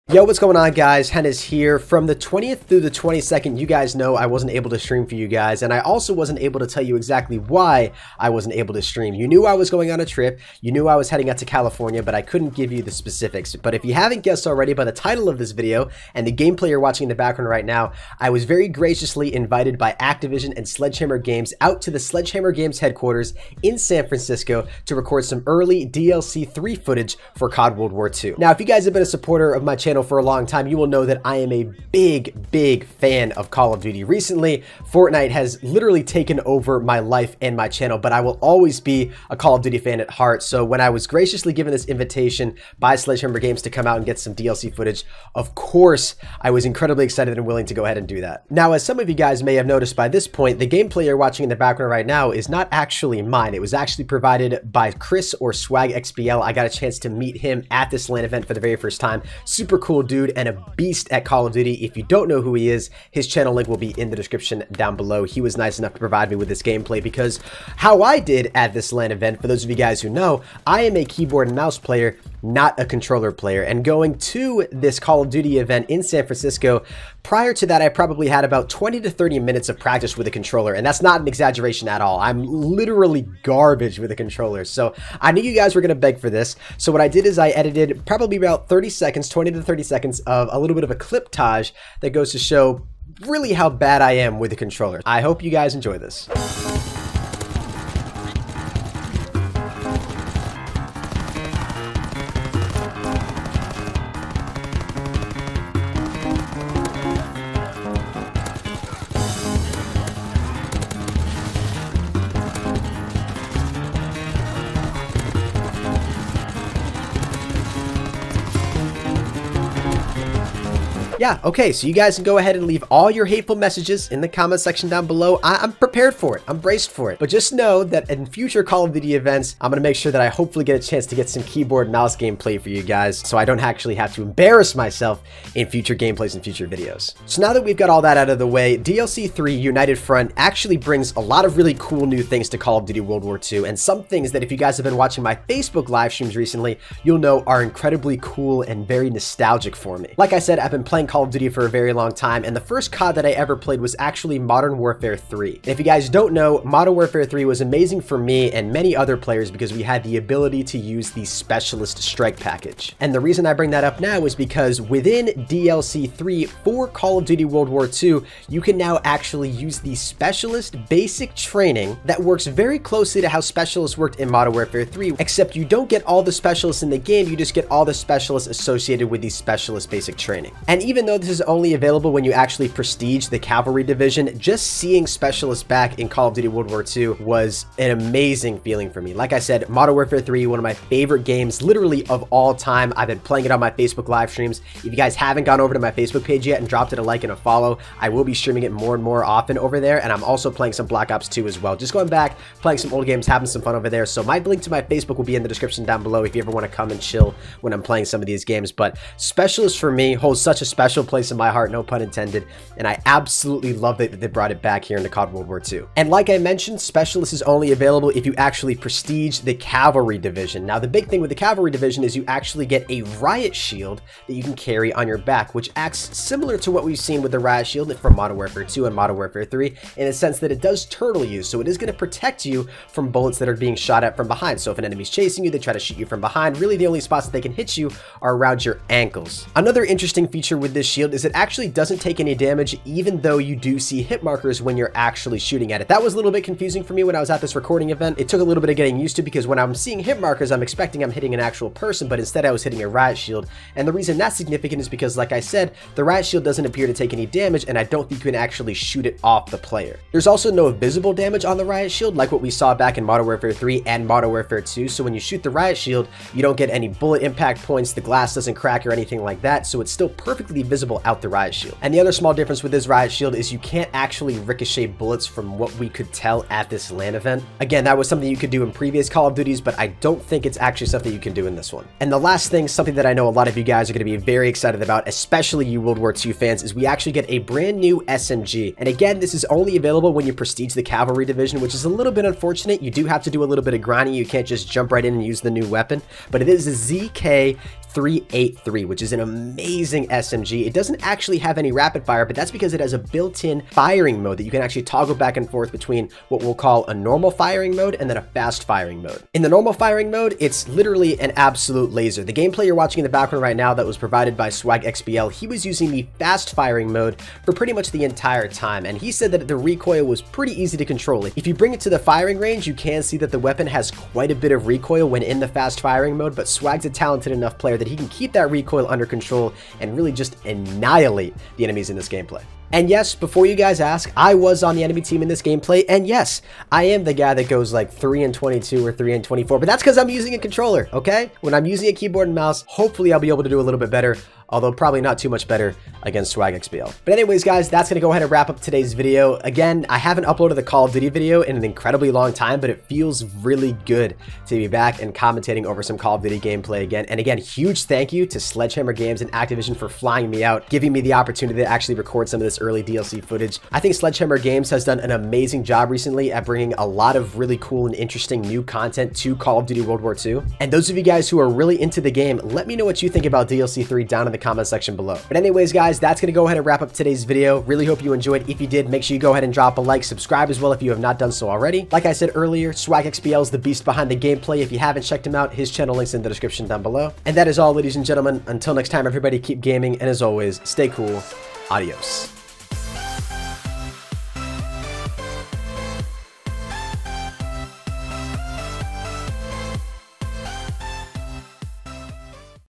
Yo, what's going on, guys? Henis here. From the 20th through the 22nd, you guys know I wasn't able to stream for you guys, and I also wasn't able to tell you exactly why I wasn't able to stream. You knew I was going on a trip, you knew I was heading out to California, but I couldn't give you the specifics. But if you haven't guessed already by the title of this video and the gameplay you're watching in the background right now, I was very graciously invited by Activison and Sledgehammer Games out to the Sledgehammer Games headquarters in San Francisco to record some early DLC 3 footage for COD WW2. Now, if you guys have been a supporter of my channel for a long time, you will know that I am a big fan of Call of Duty. Recently, Fortnite has literally taken over my life and my channel, but I will always be a Call of Duty fan at heart. So when I was graciously given this invitation by Sledgehammer Games to come out and get some DLC footage, of course, I was incredibly excited and willing to go ahead and do that. Now, as some of you guys may have noticed by this point, the gameplay you're watching in the background right now is not actually mine. It was actually provided by Chris, or Swag XBL. I got a chance to meet him at this LAN event for the very first time. Super cool dude and a beast at Call of Duty. If you don't know who he is, his channel link will be in the description down below. He was nice enough to provide me with this gameplay because how I did at this LAN event, for those of you guys who know, I am a keyboard and mouse player, not a controller player. And going to this Call of Duty event in San Francisco, prior to that, I probably had about 20 to 30 minutes of practice with a controller, and that's not an exaggeration at all. I'm literally garbage with a controller, so I knew you guys were going to beg for this. So what I did is I edited probably about 30 seconds, 20 to 30 seconds of a little bit of a cliptage that goes to show really how bad I am with the controller. I hope you guys enjoy this. Yeah, okay, so you guys can go ahead and leave all your hateful messages in the comment section down below. I'm prepared for it. I'm braced for it. But just know that in future Call of Duty events, I'm going to make sure that I hopefully get a chance to get some keyboard and mouse gameplay for you guys, so I don't actually have to embarrass myself in future gameplays and future videos. So now that we've got all that out of the way, DLC 3 United Front actually brings a lot of really cool new things to Call of Duty World War II, and some things that if you guys have been watching my Facebook live streams recently, you'll know are incredibly cool and very nostalgic for me. Like I said, I've been playing Call of Duty for a very long time, and the first COD that I ever played was actually Modern Warfare 3. And if you guys don't know, Modern Warfare 3 was amazing for me and many other players because we had the ability to use the Specialist Strike package. And the reason I bring that up now is because within DLC 3 for Call of Duty World War II, you can now actually use the Specialist Basic Training that works very closely to how Specialists worked in Modern Warfare 3, except you don't get all the Specialists in the game, you just get all the Specialists associated with the Specialist Basic Training. And even though this is only available when you actually prestige the Cavalry Division, just seeing Specialists back in Call of Duty World War II was an amazing feeling for me. Like I said, Modern Warfare 3, one of my favorite games, literally of all time. I've been playing it on my Facebook live streams. If you guys haven't gone over to my Facebook page yet and dropped it a like and a follow, I will be streaming it more and more often over there, and I'm also playing some Black Ops 2 as well. Just going back, playing some old games, having some fun over there. So my link to my Facebook will be in the description down below if you ever want to come and chill when I'm playing some of these games. But Specialists for me holds such a special place in my heart, no pun intended, and I absolutely love that they brought it back here into COD World War II. And like I mentioned, Specialist is only available if you actually prestige the Cavalry Division. Now, the big thing with the Cavalry Division is you actually get a riot shield that you can carry on your back, which acts similar to what we've seen with the riot shield from Modern Warfare 2 and Modern Warfare 3, in the sense that it does turtle you, so it is going to protect you from bullets that are being shot at from behind. So if an enemy's chasing you, they try to shoot you from behind. Really, the only spots that they can hit you are around your ankles. Another interesting feature with this shield is it actually doesn't take any damage, even though you do see hit markers when you're actually shooting at it. That was a little bit confusing for me when I was at this recording event. It took a little bit of getting used to, because when I'm seeing hit markers, I'm expecting I'm hitting an actual person, but instead I was hitting a riot shield. And the reason that's significant is because, like I said, the riot shield doesn't appear to take any damage, and I don't think you can actually shoot it off the player. There's also no visible damage on the riot shield, like what we saw back in Modern Warfare 3 and Modern Warfare 2. So when you shoot the riot shield, you don't get any bullet impact points, the glass doesn't crack or anything like that, so it's still perfectly visible out the riot shield. And the other small difference with this riot shield is you can't actually ricochet bullets from what we could tell at this LAN event. Again, that was something you could do in previous Call of Duties, but I don't think it's actually something you can do in this one. And the last thing, something that I know a lot of you guys are going to be very excited about, especially you World War II fans, is we actually get a brand new SMG. And again, this is only available when you prestige the Cavalry Division, which is a little bit unfortunate. You do have to do a little bit of grinding. You can't just jump right in and use the new weapon, but it is a ZK 383, which is an amazing SMG. It doesn't actually have any rapid fire, but that's because it has a built-in firing mode that you can actually toggle back and forth between what we'll call a normal firing mode and then a fast firing mode. In the normal firing mode, it's literally an absolute laser. The gameplay you're watching in the background right now that was provided by SwagXBL, he was using the fast firing mode for pretty much the entire time, and he said that the recoil was pretty easy to control. If you bring it to the firing range, you can see that the weapon has quite a bit of recoil when in the fast firing mode, but Swag's a talented enough player that he can keep that recoil under control and really just annihilate the enemies in this gameplay. And yes, before you guys ask, I was on the enemy team in this gameplay, and yes, I am the guy that goes like 3-22 or 3-24, but that's because I'm using a controller, okay? When I'm using a keyboard and mouse, hopefully I'll be able to do a little bit better, although probably not too much better against SwagXBL. But anyways, guys, that's gonna go ahead and wrap up today's video. Again, I haven't uploaded the Call of Duty video in an incredibly long time, but it feels really good to be back and commentating over some Call of Duty gameplay again. And again, huge thank you to Sledgehammer Games and Activision for flying me out, giving me the opportunity to actually record some of this early DLC footage. I think Sledgehammer Games has done an amazing job recently at bringing a lot of really cool and interesting new content to Call of Duty World War II. And those of you guys who are really into the game, let me know what you think about DLC 3 down in the comment section below. But anyways, guys, that's going to go ahead and wrap up today's video. Really hope you enjoyed. If you did, make sure you go ahead and drop a like, subscribe as well if you have not done so already. Like I said earlier, SwagXBL is the beast behind the gameplay. If you haven't checked him out, his channel link's in the description down below. And that is all, ladies and gentlemen. Until next time, everybody, keep gaming, and as always, stay cool. Adios.